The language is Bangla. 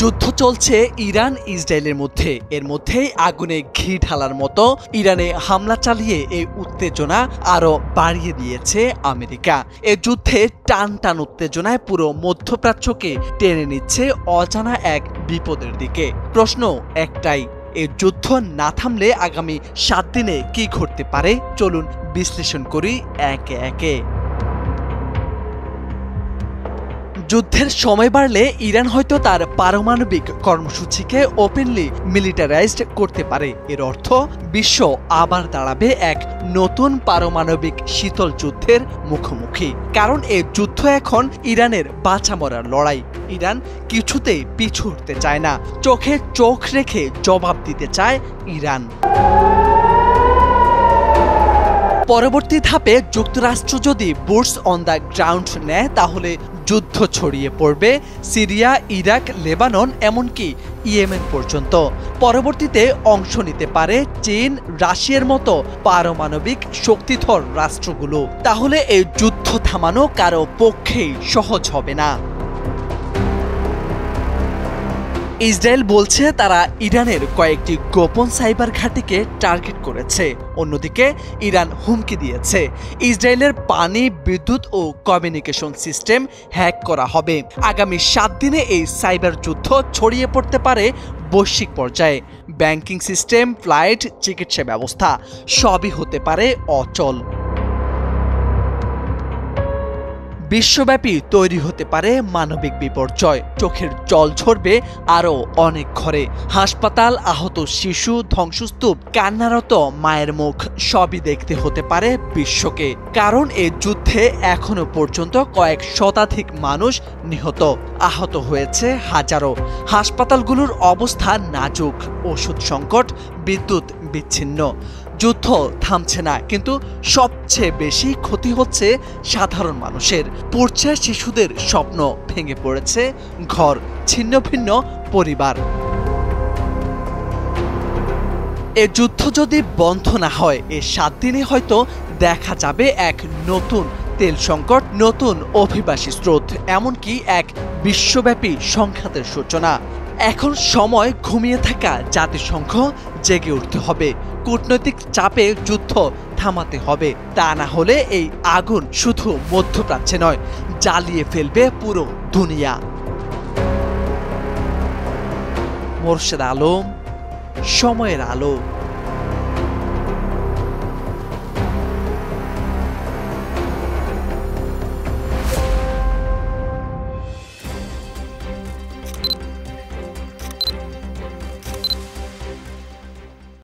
যুদ্ধ চলছে ইরান ইসরায়েলের মধ্যে। এর মধ্যেই আগুনে ঘি ঢালার মতো ইরানে হামলা চালিয়ে এই উত্তেজনা আরো বাড়িয়ে দিয়েছে আমেরিকা। এ যুদ্ধে টান টান উত্তেজনায় পুরো মধ্যপ্রাচ্যকে টেনে নিচ্ছে অজানা এক বিপদের দিকে। প্রশ্ন একটাই, এই যুদ্ধ না থামলে আগামী 7 দিনে কি ঘটতে পারে? চলুন বিশ্লেষণ করি একে একে। যুদ্ধের সময় বাড়লে ইরান হয়তো তার পারমাণবিক কর্মসূচিকে ওপেনলি মিলিটারাইজড করতে পারে। এর অর্থ বিশ্ব আবার দাঁড়াবে এক নতুন পারমাণবিক শীতল যুদ্ধের মুখোমুখি। কারণ এই যুদ্ধ এখন ইরানের বাঁচা মরার লড়াই। ইরান কিছুতেই পিছু হটতে চায় না, চোখে চোখ রেখে জবাব দিতে চায় ইরান। পরবর্তী ধাপে যুক্তরাষ্ট্র যদি বুটস অন দ্য গ্রাউন্ড নেয়, তাহলে যুদ্ধ ছড়িয়ে পড়বে সিরিয়া, ইরাক, লেবানন, এমনকি ইয়েমেন পর্যন্ত। পরবর্তীতে অংশ নিতে পারে চীন, রাশিয়ার মতো পারমাণবিক শক্তিধর রাষ্ট্রগুলো। তাহলে এই যুদ্ধ থামানো কারো পক্ষেই সহজ হবে না। ইসরায়েল বলছে তারা ইরানের কয়েকটি গোপন সাইবার ঘাঁটিকে টার্গেট করেছে। অন্যদিকে ইরান হুমকি দিয়েছে ইসরায়েলের পানি, বিদ্যুৎ ও কমিউনিকেশন সিস্টেম হ্যাক করা হবে। আগামী 7 দিনে এই সাইবার যুদ্ধ ছড়িয়ে পড়তে পারে বৈশ্বিক পর্যায়ে। ব্যাংকিং সিস্টেম, ফ্লাইট, চিকিৎসা ব্যবস্থা সবই হতে পারে অচল। বিশ্বব্যাপী তৈরি হতে পারে মানবিক বিপর্যয়। চোখের জল ঝরবে আরও অনেক ঘরে। হাসপাতাল, আহত শিশু, ধ্বংসস্তূপ, কান্নারত মায়ের মুখ সবই দেখতে হতে পারে বিশ্বকে। কারণ এই যুদ্ধে এখনো পর্যন্ত কয়েক শতাধিক মানুষ নিহত, আহত হয়েছে হাজারো। হাসপাতালগুলোর অবস্থা নাজুক, ওষুধ সংকট, বিদ্যুৎ বিচ্ছিন্ন। যুদ্ধ থামছে না, কিন্তু সবচেয়ে বেশি ক্ষতি হচ্ছে সাধারণ মানুষের। পড়ছে শিশুদের স্বপ্ন, ভেঙে পড়েছে ঘর, ছিন্ন ভিন্ন পরিবার। এ যুদ্ধ যদি বন্ধ না হয়, এ 7 দিনে হয়তো দেখা যাবে এক নতুন তেল সংকট, নতুন অভিবাসী স্রোত, এমনকি এক বিশ্বব্যাপী সংঘাতের সূচনা। এখন সময় ঘুমিয়ে থাকা জাতিসংঘ জেগে উঠতে হবে। কূটনৈতিক চাপে যুদ্ধ থামাতে হবে। তা না হলে এই আগুন শুধু মধ্যপ্রাচ্যে নয়, জ্বালিয়ে ফেলবে পুরো দুনিয়া। মোরশেদ আলম, সময়ের আলো।